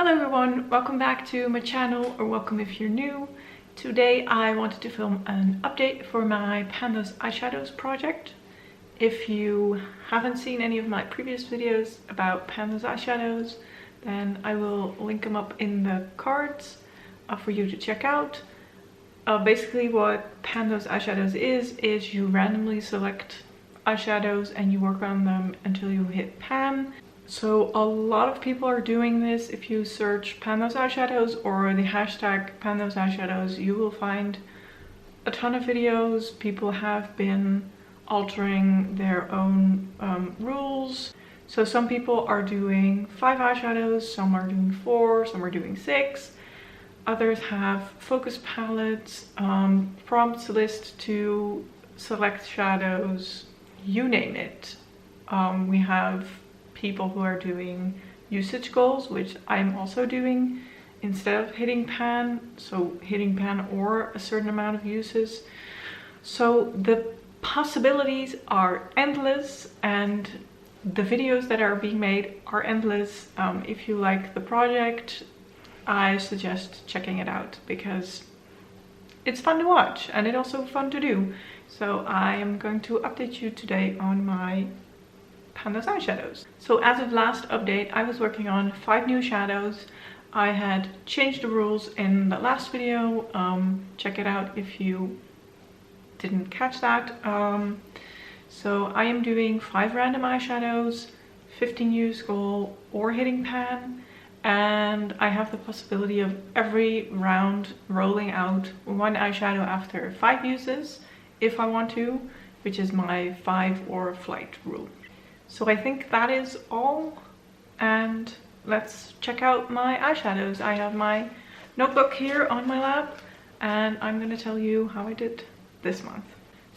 Hello everyone, welcome back to my channel, or welcome if you're new. Today I wanted to film an update for my Pandas eyeshadows project. If you haven't seen any of my previous videos about Pandas eyeshadows, then I will link them up in the cards for you to check out. Basically what Pandas eyeshadows is you randomly select eyeshadows and you work on them until you hit pan. So a lot of people are doing this. If you search Pandas eyeshadows or the hashtag Pandas eyeshadows, you will find a ton of videos. People have been altering their own rules. So some people are doing 5 eyeshadows, some are doing 4, some are doing 6. Others have focus palettes, prompts list to select shadows, you name it. We have people who are doing usage goals, which I'm also doing instead of hitting pan, so hitting pan or a certain amount of uses. So the possibilities are endless and the videos that are being made are endless. If you like the project, I suggest checking it out because it's fun to watch and it's also fun to do. So I am going to update you today on my Pandas eyeshadows. So as of last update, I was working on 5 new shadows. I had changed the rules in the last video. Check it out if you didn't catch that. So I am doing 5 random eyeshadows, 15 use goal or hitting pan, and I have the possibility of every round rolling out 1 eyeshadow after 5 uses if I want to, which is my 5 or flight rule. So I think that is all, and let's check out my eyeshadows. I have my notebook here on my lap and I'm going to tell you how I did this month.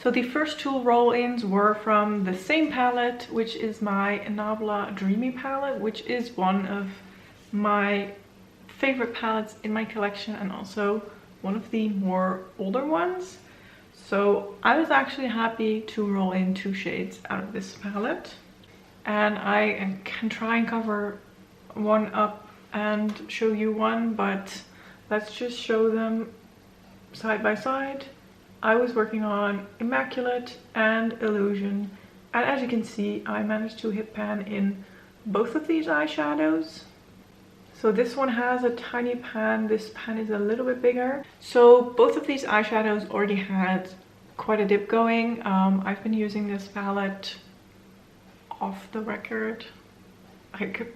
So the first 2 roll-ins were from the same palette, which is my Nabla Dreamy palette, which is one of my favorite palettes in my collection and also one of the more older ones. So I was actually happy to roll in 2 shades out of this palette. And I can try and cover one up and show you one, but let's just show them side by side. I was working on Immaculate and Illusion, and as you can see, I managed to hit pan in both of these eyeshadows. So this one has a tiny pan, this pan is a little bit bigger. So both of these eyeshadows already had quite a dip going. I've been using this palette off the record, like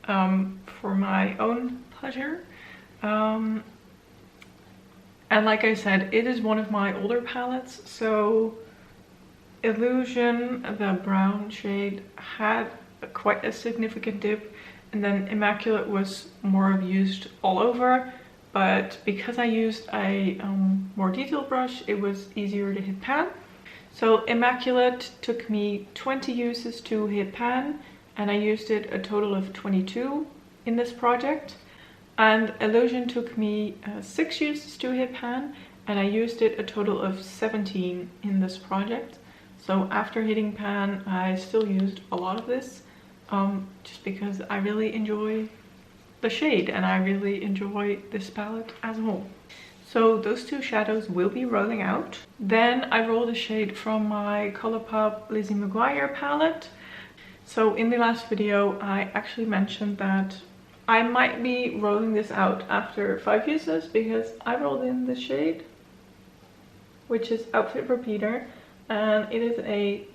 for my own pleasure, and like I said, it is one of my older palettes. So Illusion, the brown shade, had quite a significant dip, and then Immaculate was more of used all over, but because I used a more detailed brush, it was easier to hit pan. So Immaculate took me 20 uses to hit pan, and I used it a total of 22 in this project. And Illusion took me 6 uses to hit pan, and I used it a total of 17 in this project. So after hitting pan, I still used a lot of this, just because I really enjoy the shade and I really enjoy this palette as a whole. So those 2 shadows will be rolling out. Then I rolled a shade from my Colourpop Lizzie McGuire palette. So in the last video, I actually mentioned that I might be rolling this out after 5 uses because I rolled in this shade, which is Outfit Repeater, and it is a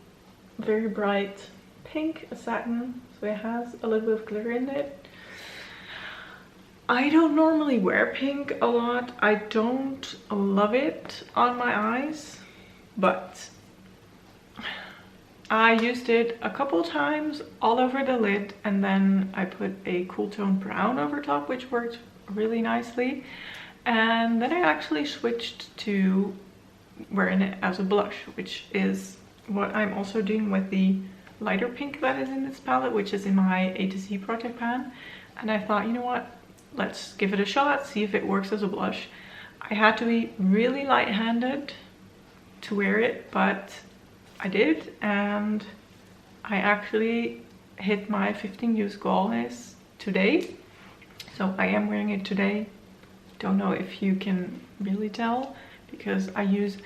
very bright pink, a satin, so it has a little bit of glitter in it. I don't normally wear pink a lot. I don't love it on my eyes, but I used it a couple times all over the lid, and then I put a cool tone brown over top, which worked really nicely. And then I actually switched to wearing it as a blush, which is what I'm also doing with the lighter pink that is in this palette, which is in my A to Z project pan. And I thought, you know what? Let's give it a shot, see if it works as a blush. I had to be really light-handed to wear it, but I did, and I actually hit my 15 use goal today. So I am wearing it today. Don't know if you can really tell because I use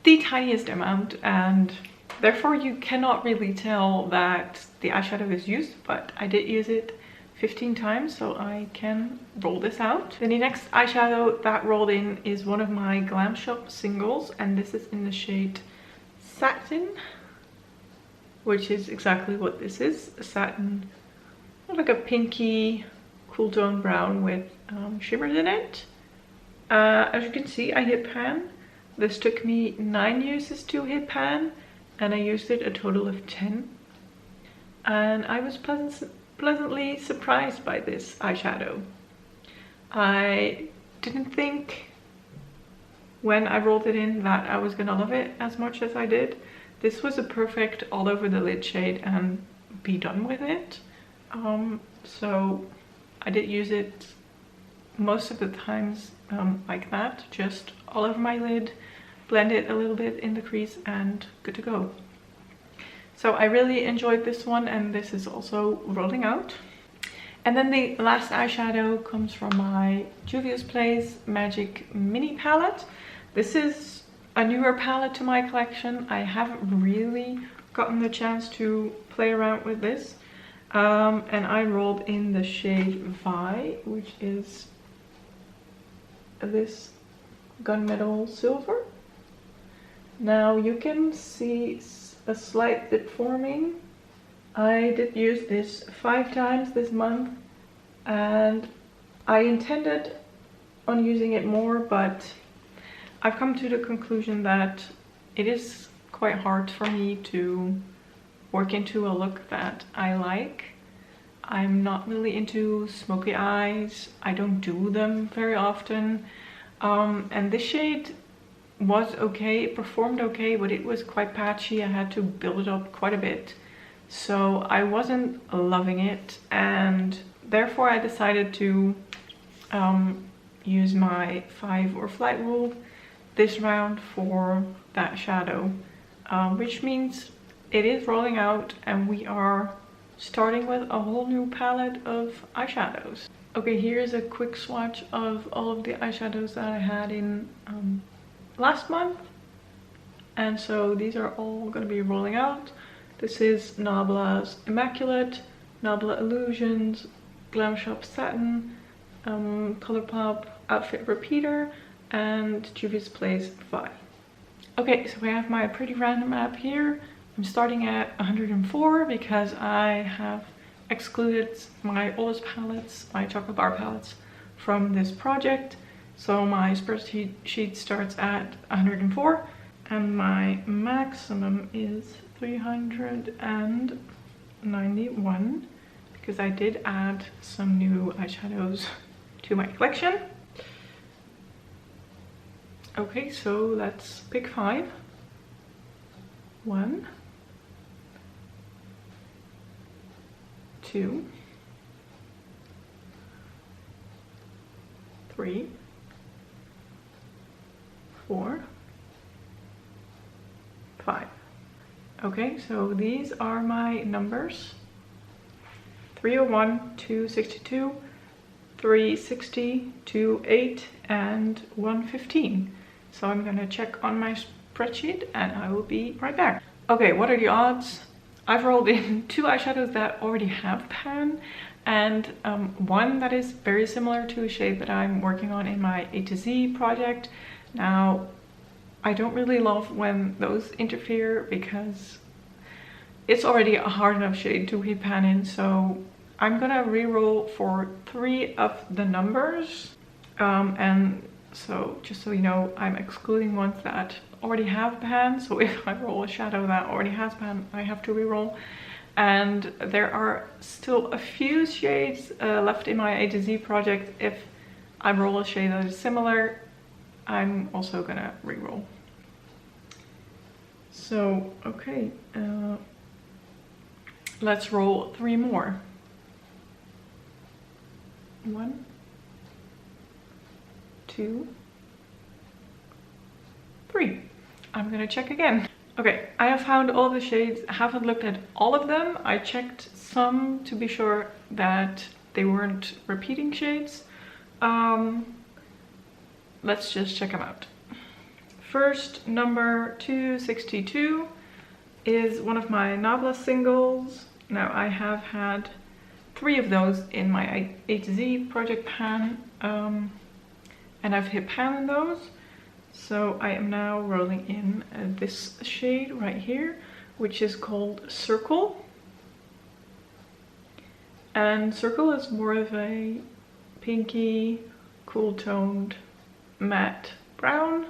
the tiniest amount and therefore you cannot really tell that the eyeshadow is used, but I did use it 15 times, so I can roll this out. Then the next eyeshadow that rolled in is one of my Glam Shop singles, and this is in the shade Satin, which is exactly what this is, a satin, like a pinky cool tone brown with shimmers in it. As you can see, I hit pan. This took me 9 uses to hit pan, and I used it a total of 10. And I was pleasantly surprised by this eyeshadow. I didn't think when I rolled it in that I was gonna love it as much as I did. This was a perfect all over the lid shade and be done with it. So I did use it most of the times like that, just all over my lid, blend it a little bit in the crease and good to go. So I really enjoyed this one, and this is also rolling out. And then the last eyeshadow comes from my Juvia's Place Magic Mini Palette. This is a newer palette to my collection. I haven't really gotten the chance to play around with this. And I rolled in the shade Vi, which is this gunmetal silver. Now you can see a slight dip forming. I did use this 5 times this month, and I intended on using it more, but I've come to the conclusion that it is quite hard for me to work into a look that I like. I'm not really into smoky eyes. I don't do them very often. And this shade was okay, it performed okay, but it was quite patchy. I had to build it up quite a bit. So I wasn't loving it, and therefore I decided to use my 5 or flight rule this round for that shadow, which means it is rolling out and we are starting with a whole new palette of eyeshadows. Okay, here's a quick swatch of all of the eyeshadows that I had in last month, and so these are all going to be rolling out. This is Nabla's Immaculate, Nabla Illusions, Glam Shop Satin, Colourpop Outfit Repeater, and Juvia's Place Vi. Okay, so I have my pretty random app here. I'm starting at 104 because I have excluded my oldest palettes, my chocolate bar palettes, from this project. So my spreadsheet starts at 104 and my maximum is 391 because I did add some new eyeshadows to my collection. Okay, so let's pick 5. 1, 2, 3, 4, 5. Okay, so these are my numbers: 301, 262, 360, 28, and 115. So I'm gonna check on my spreadsheet and I will be right back. Okay, what are the odds? I've rolled in 2 eyeshadows that already have pan, and one that is very similar to a shade that I'm working on in my A to Z project. Now, I don't really love when those interfere because it's already a hard enough shade to hit pan in, so I'm gonna re-roll for 3 of the numbers. And so just so you know, I'm excluding ones that already have pan, so if I roll a shadow that already has pan, I have to re-roll. And there are still a few shades left in my A to Z project. If I roll a shade that is similar, I'm also gonna re-roll. So, okay, let's roll 3 more. 1, 2, 3. I'm gonna check again. Okay, I have found all the shades. I haven't looked at all of them. I checked some to be sure that they weren't repeating shades. Let's just check them out. First, number 262 is one of my Nabla singles. Now I have had 3 of those in my A to Z project pan, and I've hit pan in those. So I am now rolling in this shade right here, which is called Circle. And Circle is more of a pinky, cool toned matte brown.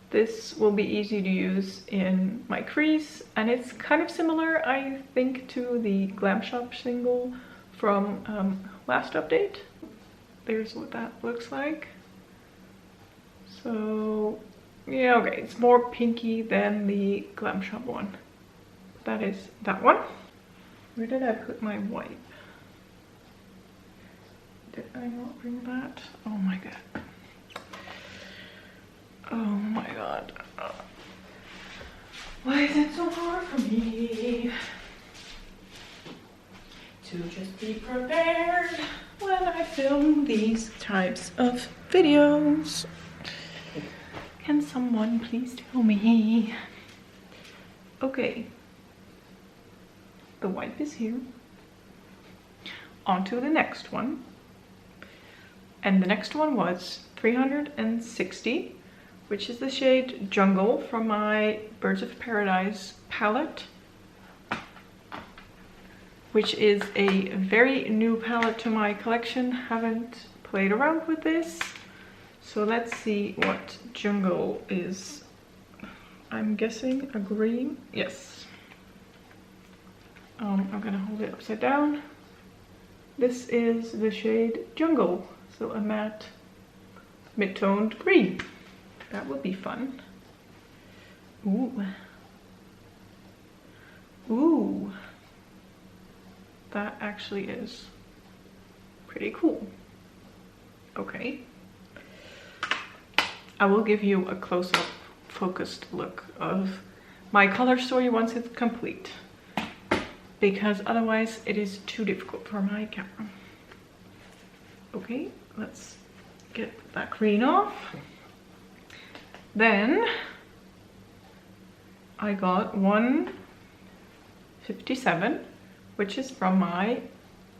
This will be easy to use in my crease, and it's kind of similar, I think, to the Glam Shop single from last update. There's what that looks like. So yeah, okay, it's more pinky than the Glam Shop one. That is that one. Where did I put my wipe? Did I not bring that? Oh my god. Oh my god. Why is it so hard for me to just be prepared when I film these types of videos? Can someone please tell me? Okay. The wipe is here. On to the next one. And the next one was 360, which is the shade Jungle from my Birds of Paradise palette, which is a very new palette to my collection. Haven't played around with this. So let's see what Jungle is. I'm guessing a green. Yes. I'm gonna hold it upside down. This is the shade Jungle. So a matte mid-toned green. That would be fun. Ooh. Ooh. That actually is pretty cool. Okay. I will give you a close-up focused look of my color story once it's complete, because otherwise it is too difficult for my camera. Okay, let's get that green off. Then I got 157, which is from my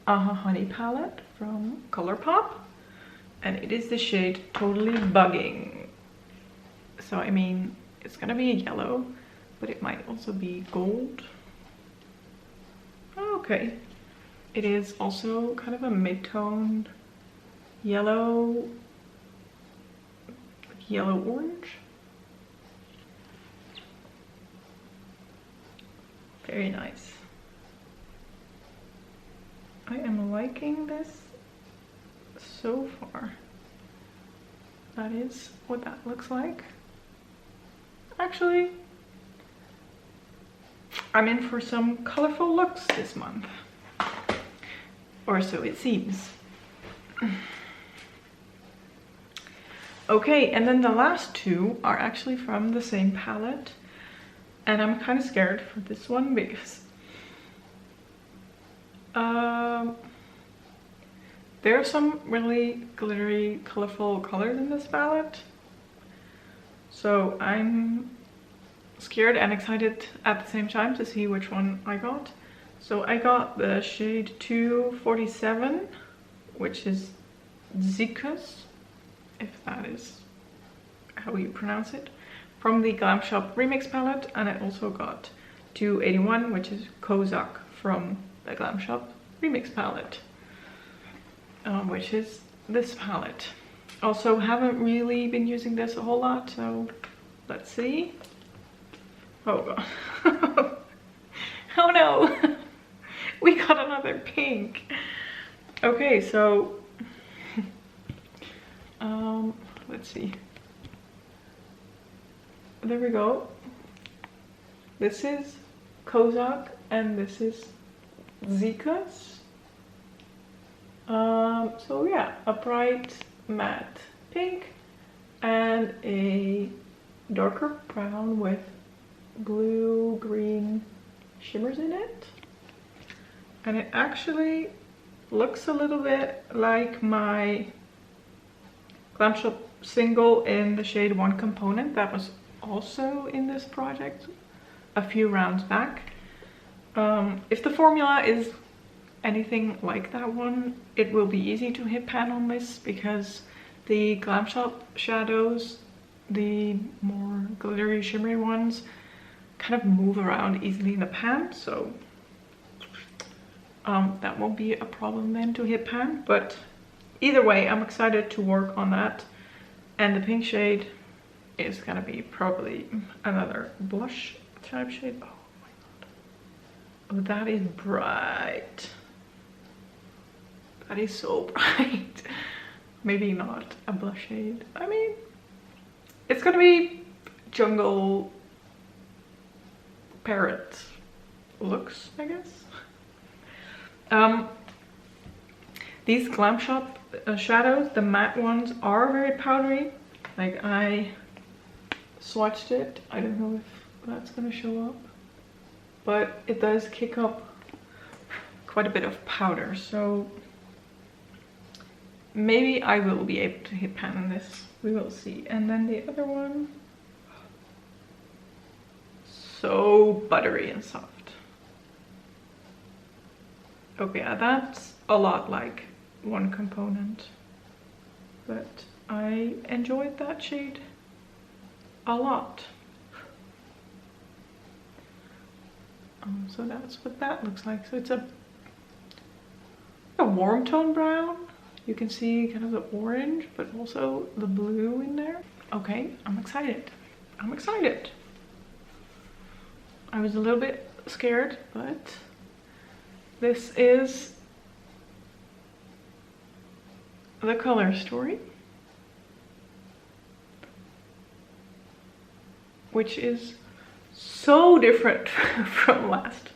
Aha Honey palette from Colourpop, and it is the shade Totally Bugging. So I mean, it's gonna be a yellow, but it might also be gold. Okay, it is also kind of a mid-toned yellow, like yellow orange. Very nice. I am liking this so far. That is what that looks like. Actually, I'm in for some colorful looks this month. Or so it seems. Okay, and then the last 2 are actually from the same palette. And I'm kind of scared for this one because there are some really glittery, colorful colors in this palette. So I'm scared and excited at the same time to see which one I got. So I got the shade 247, which is Zikus, if that is how you pronounce it, from the Glam Shop Remix palette. And I also got 281, which is Kozak from the Glam Shop Remix palette, which is this palette. Also haven't really been using this a whole lot, so let's see. Oh god. Oh no. We got another pink. Okay, so let's see. There we go. This is Kozak and this is Zikus. So yeah, a bright matte pink and a darker brown with blue green shimmers in it, and it actually looks a little bit like my Glam Shop single in the shade One Component that was also in this project a few rounds back. If the formula is anything like that one, it will be easy to hit pan on this because the Glam Shop shadows, the more glittery shimmery ones, kind of move around easily in the pan, so that won't be a problem then to hit pan. But either way, I'm excited to work on that. And the pink shade is gonna be probably another blush type shade. Oh my god. Oh, that is bright. That is so bright. Maybe not a blush shade. I mean, it's gonna be jungle parrot looks, I guess. These Glam Shop shadows, the matte ones, are very powdery. Like, I swatched it. I don't know if that's gonna show up, but it does kick up quite a bit of powder, so maybe I will be able to hit pan on this. We will see. And then the other one, so buttery and soft. Okay, that's a lot like One Component, but I enjoyed that shade a lot. So that's what that looks like. So it's a warm tone brown. You can see kind of the orange, but also the blue in there. Okay, I'm excited. I'm excited. I was a little bit scared, but this is the color story, which is so different from last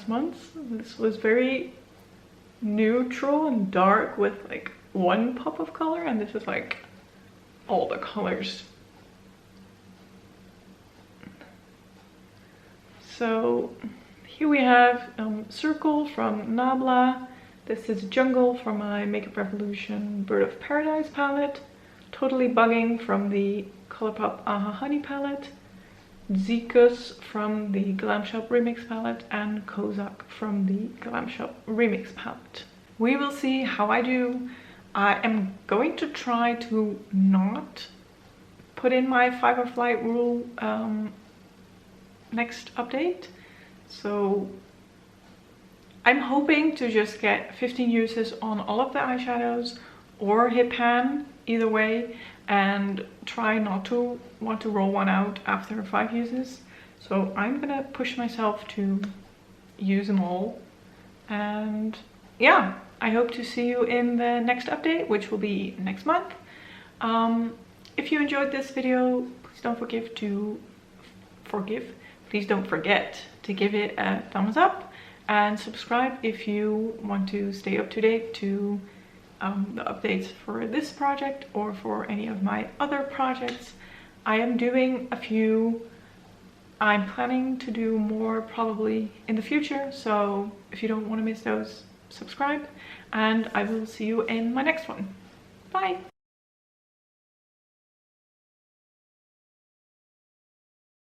month. This was very neutral and dark with like one pop of color, and this is like all the colors. So here we have Circle from Nabla. This is Jungle from my Makeup Revolution Bird of Paradise palette. Totally Bugging from the Colourpop Aha Honey palette. Zikus from the Glam Shop Remix palette, and Kozak from the Glam Shop Remix palette. We will see how I do. I am going to try to not put in my Firefly rule next update. So I'm hoping to just get 15 uses on all of the eyeshadows or hit pan, either way, and try not to want to roll one out after 5 uses. So I'm gonna push myself to use them all. And yeah, I hope to see you in the next update, which will be next month. If you enjoyed this video, please don't forget to give it a thumbs up and subscribe if you want to stay up to date to the updates for this project or for any of my other projects. I am doing a few. I'm planning to do more probably in the future, so if you don't want to miss those, subscribe, and I will see you in my next one. Bye!